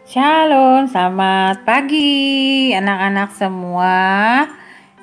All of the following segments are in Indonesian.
Shalom, selamat pagi anak-anak semua.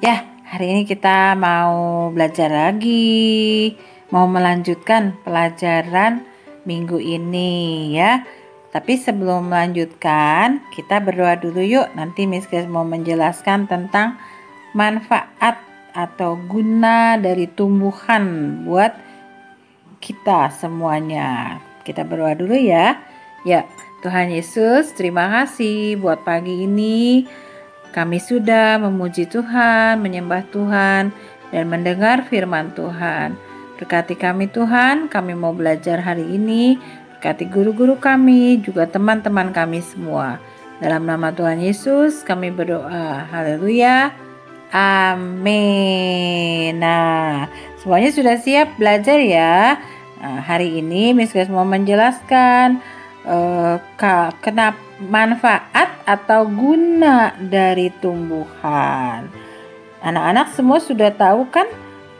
Ya, hari ini kita mau belajar lagi, mau melanjutkan pelajaran minggu ini ya. Tapi sebelum melanjutkan, kita berdoa dulu yuk. Nanti Miss Grace mau menjelaskan tentang manfaat atau guna dari tumbuhan buat kita semuanya. Kita berdoa dulu ya. Ya, Tuhan Yesus, terima kasih buat pagi ini. Kami sudah memuji Tuhan, menyembah Tuhan, dan mendengar firman Tuhan. Berkati kami Tuhan, kami mau belajar hari ini. Berkati guru-guru kami, juga teman-teman kami semua. Dalam nama Tuhan Yesus kami berdoa. Haleluya. Amin. Nah, semuanya sudah siap belajar ya. Nah, hari ini Miss Grace mau menjelaskan kenapa manfaat atau guna dari tumbuhan. Anak-anak semua sudah tahu kan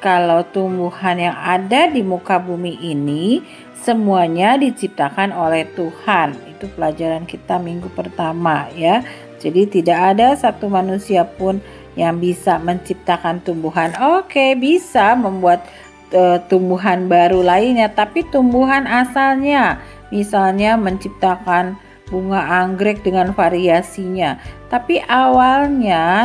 kalau tumbuhan yang ada di muka bumi ini semuanya diciptakan oleh Tuhan. Itu pelajaran kita minggu pertama ya. Jadi tidak ada satu manusia pun yang bisa menciptakan tumbuhan. Oke, bisa membuat tumbuhan baru lainnya, tapi tumbuhan asalnya misalnya menciptakan bunga anggrek dengan variasinya. Tapi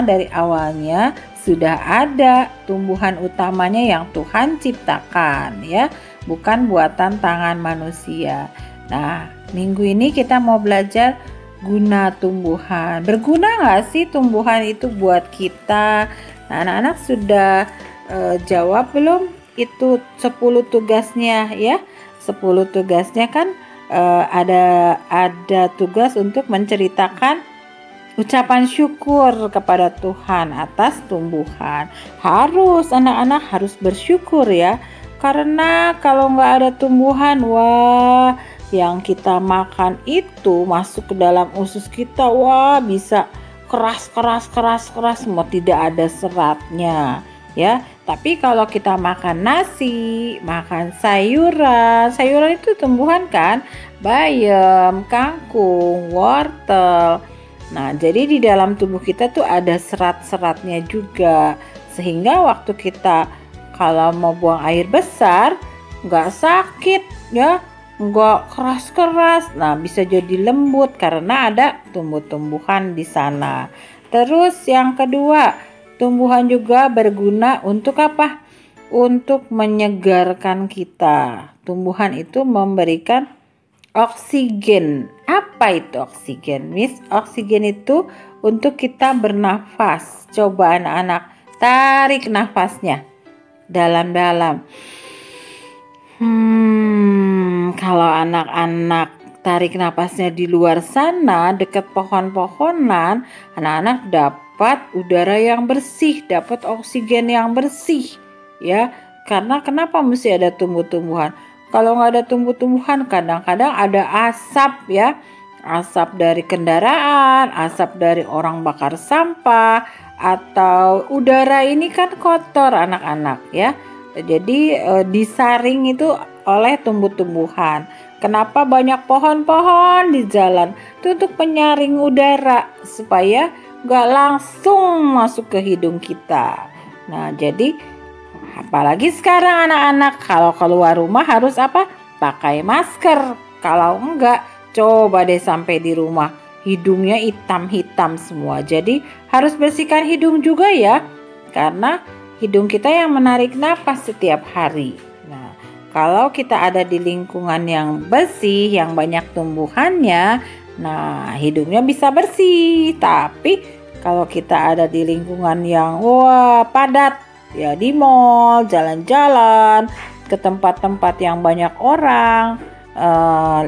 dari awalnya sudah ada tumbuhan utamanya yang Tuhan ciptakan ya, bukan buatan tangan manusia. Nah, minggu ini kita mau belajar guna tumbuhan. Berguna nggak sih tumbuhan itu buat kita? Nah, anak-anak sudah jawab belum? Itu 10 tugasnya ya. 10 tugasnya kan ada tugas untuk menceritakan ucapan syukur kepada Tuhan atas tumbuhan. Anak-anak harus bersyukur ya, karena kalau nggak ada tumbuhan, wah, yang kita makan itu masuk ke dalam usus kita, wah, bisa keras, mau tidak ada seratnya ya. Tapi kalau kita makan nasi, makan sayuran itu tumbuhan kan, bayam, kangkung, wortel. Nah, jadi di dalam tubuh kita tuh ada serat-seratnya juga, sehingga waktu kita kalau mau buang air besar nggak sakit ya, nggak keras-keras. Nah, bisa jadi lembut karena ada tumbuh-tumbuhan di sana. Terus yang kedua, tumbuhan juga berguna untuk apa? Untuk menyegarkan kita. Tumbuhan itu memberikan oksigen. Apa itu oksigen, Miss? Oksigen itu untuk kita bernafas. Coba anak-anak tarik nafasnya dalam-dalam. Kalau anak-anak tarik nafasnya di luar sana, dekat pohon-pohonan, anak-anak dapat udara yang bersih, dapat oksigen yang bersih ya. Karena kenapa mesti ada tumbuh-tumbuhan? Kalau nggak ada tumbuh-tumbuhan, kadang-kadang ada asap ya, asap dari kendaraan, asap dari orang bakar sampah, atau udara ini kan kotor anak-anak ya. Jadi disaring itu oleh tumbuh-tumbuhan. Kenapa banyak pohon-pohon di jalan? Itu untuk penyaring udara supaya gak langsung masuk ke hidung kita. Nah, jadi apalagi sekarang anak-anak kalau keluar rumah harus apa? Pakai masker. Kalau enggak, coba deh sampai di rumah hidungnya hitam-hitam semua. Jadi harus bersihkan hidung juga ya, karena hidung kita yang menarik napas setiap hari. Nah, kalau kita ada di lingkungan yang bersih, yang banyak tumbuhannya, nah hidungnya bisa bersih. Tapi kalau kita ada di lingkungan yang padat, ya di mall, jalan-jalan, ke tempat-tempat yang banyak orang,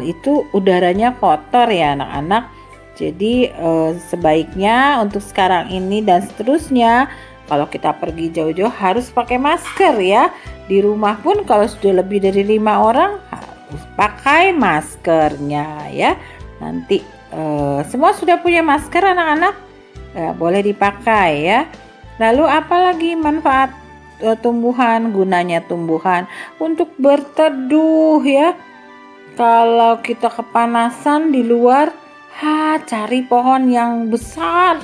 itu udaranya kotor ya anak-anak. Jadi sebaiknya untuk sekarang ini dan seterusnya, kalau kita pergi jauh-jauh harus pakai masker ya. Di rumah pun kalau sudah lebih dari 5 orang harus pakai maskernya ya. Nanti semua sudah punya masker anak-anak? Boleh dipakai ya. Lalu apalagi manfaat tumbuhan? Gunanya tumbuhan untuk berteduh ya. Kalau kita kepanasan di luar Cari pohon yang besar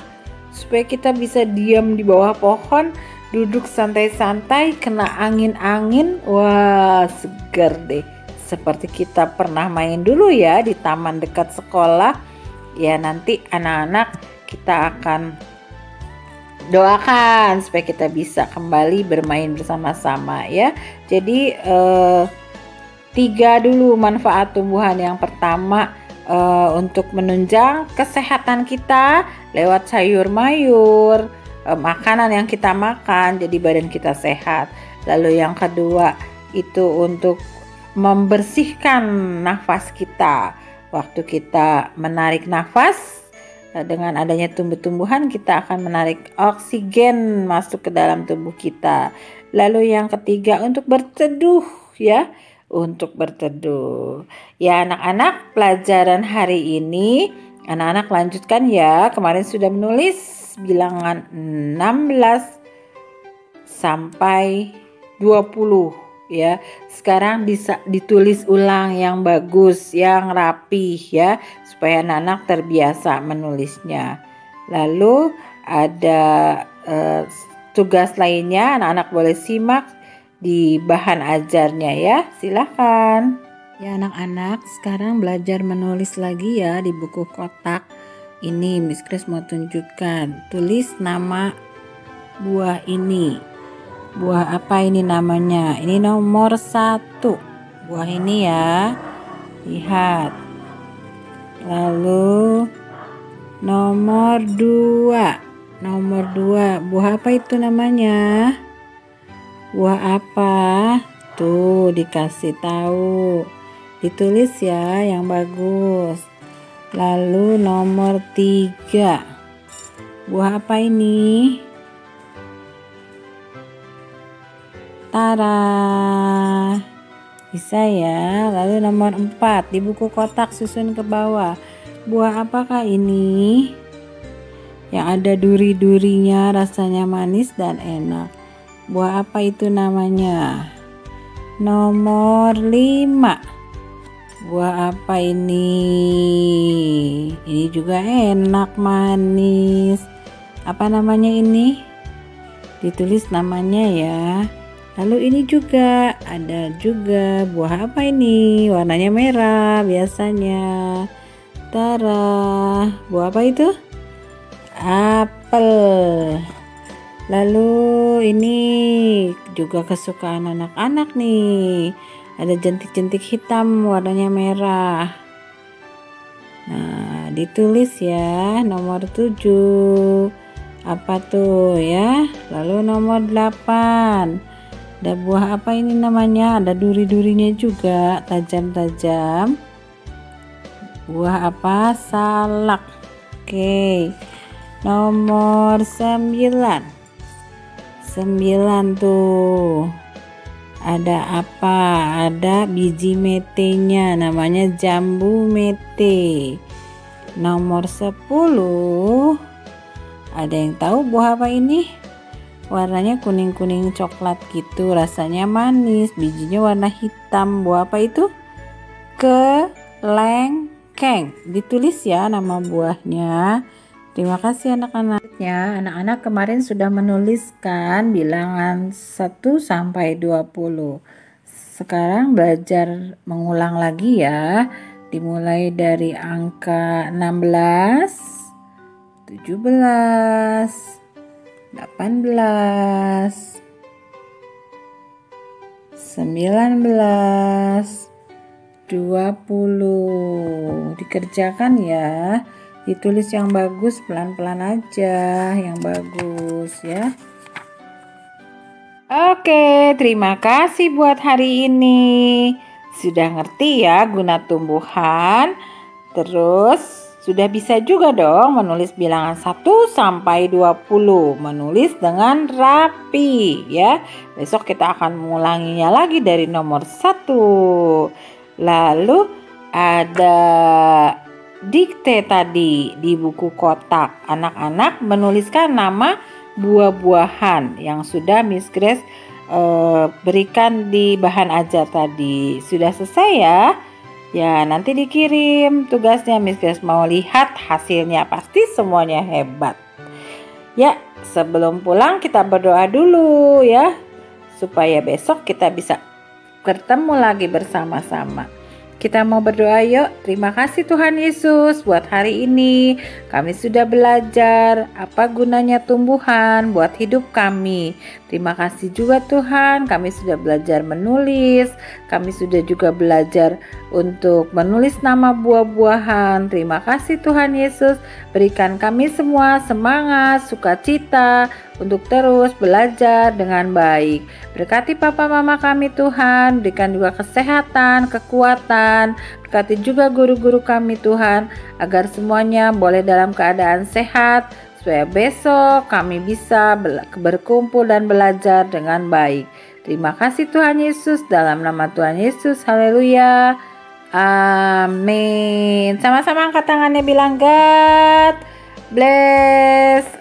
supaya kita bisa diam di bawah pohon, duduk santai-santai, kena angin-angin. Wah, seger deh. Seperti kita pernah main dulu ya di taman dekat sekolah. Ya, nanti anak-anak kita akan doakan supaya kita bisa kembali bermain bersama-sama ya. Jadi 3 dulu manfaat tumbuhan. Yang pertama, untuk menunjang kesehatan kita lewat sayur mayur, makanan yang kita makan, jadi badan kita sehat. Lalu yang kedua itu untuk membersihkan nafas kita. Waktu kita menarik nafas, dengan adanya tumbuh-tumbuhan kita akan menarik oksigen masuk ke dalam tubuh kita. Lalu yang ketiga untuk berteduh ya. Untuk berteduh. Ya anak-anak, pelajaran hari ini anak-anak lanjutkan ya. Kemarin sudah menulis bilangan 16 sampai 20 ya. Sekarang bisa ditulis ulang yang bagus, yang rapih ya, supaya anak-anak terbiasa menulisnya. Lalu ada tugas lainnya, anak-anak boleh simak di bahan ajarnya ya, silakan. Ya anak-anak, sekarang belajar menulis lagi ya di buku kotak. Ini Miss Grace mau tunjukkan. Tulis nama buah ini. Buah apa ini namanya? Ini nomor 1. Buah ini ya. Lihat. Lalu nomor 2. Nomor 2. Buah apa itu namanya? Buah apa? Tuh dikasih tahu. Ditulis ya yang bagus. Lalu nomor 3. Buah apa ini? Tara. Bisa ya. Lalu nomor 4 di buku kotak susun ke bawah. Buah apakah ini? Yang ada duri-durinya, rasanya manis dan enak. Buah apa itu namanya? Nomor 5. Buah apa ini? Ini juga enak, manis. Apa namanya ini? Ditulis namanya ya. Lalu ini juga ada juga buah apa ini? Warnanya merah biasanya. Tara. Buah apa itu? Apel. Lalu ini juga kesukaan anak-anak nih. Ada jentik-jentik hitam warnanya merah. Nah, ditulis ya nomor 7. Apa tuh ya? Lalu nomor 8. Ada buah apa ini namanya? Ada duri-durinya juga, tajam-tajam. Buah apa? Salak. Oke. Nomor 9. 9 tuh. Ada apa? Ada biji metenya, namanya jambu mete. Nomor 10. Ada yang tahu buah apa ini? Warnanya kuning-kuning coklat gitu, rasanya manis, bijinya warna hitam. Buah apa itu? Kelengkeng. Ditulis ya nama buahnya. Terima kasih anak-anak. Ya, anak-anak kemarin sudah menuliskan bilangan 1 sampai 20. Sekarang belajar mengulang lagi ya. Dimulai dari angka 16, 17, 18, 19, 20. Dikerjakan ya. Ditulis yang bagus, pelan-pelan aja, yang bagus ya. Oke, terima kasih buat hari ini. Sudah ngerti ya guna tumbuhan. Terus sudah bisa juga dong menulis bilangan 1 sampai 20. Menulis dengan rapi ya. Besok kita akan mengulanginya lagi dari nomor 1. Lalu ada dikte tadi di buku kotak. Anak-anak menuliskan nama buah-buahan yang sudah Miss Grace berikan di bahan ajar tadi. Sudah selesai ya? Ya, nanti dikirim tugasnya. Miss Grace mau lihat hasilnya, pasti semuanya hebat. Ya, sebelum pulang kita berdoa dulu ya, supaya besok kita bisa bertemu lagi bersama-sama. Kita mau berdoa yuk. Terima kasih Tuhan Yesus buat hari ini. Kami sudah belajar apa gunanya tumbuhan buat hidup kami. Terima kasih juga Tuhan, kami sudah belajar menulis. Kami sudah juga belajar untuk menulis nama buah-buahan. Terima kasih Tuhan Yesus. Berikan kami semua semangat, sukacita untuk terus belajar dengan baik. Berkati papa mama kami Tuhan, berikan juga kesehatan, kekuatan, berkati juga guru-guru kami Tuhan, agar semuanya boleh dalam keadaan sehat, supaya besok kami bisa berkumpul dan belajar dengan baik. Terima kasih Tuhan Yesus, dalam nama Tuhan Yesus, haleluya, amin. Sama-sama angkat tangannya, bilang God bless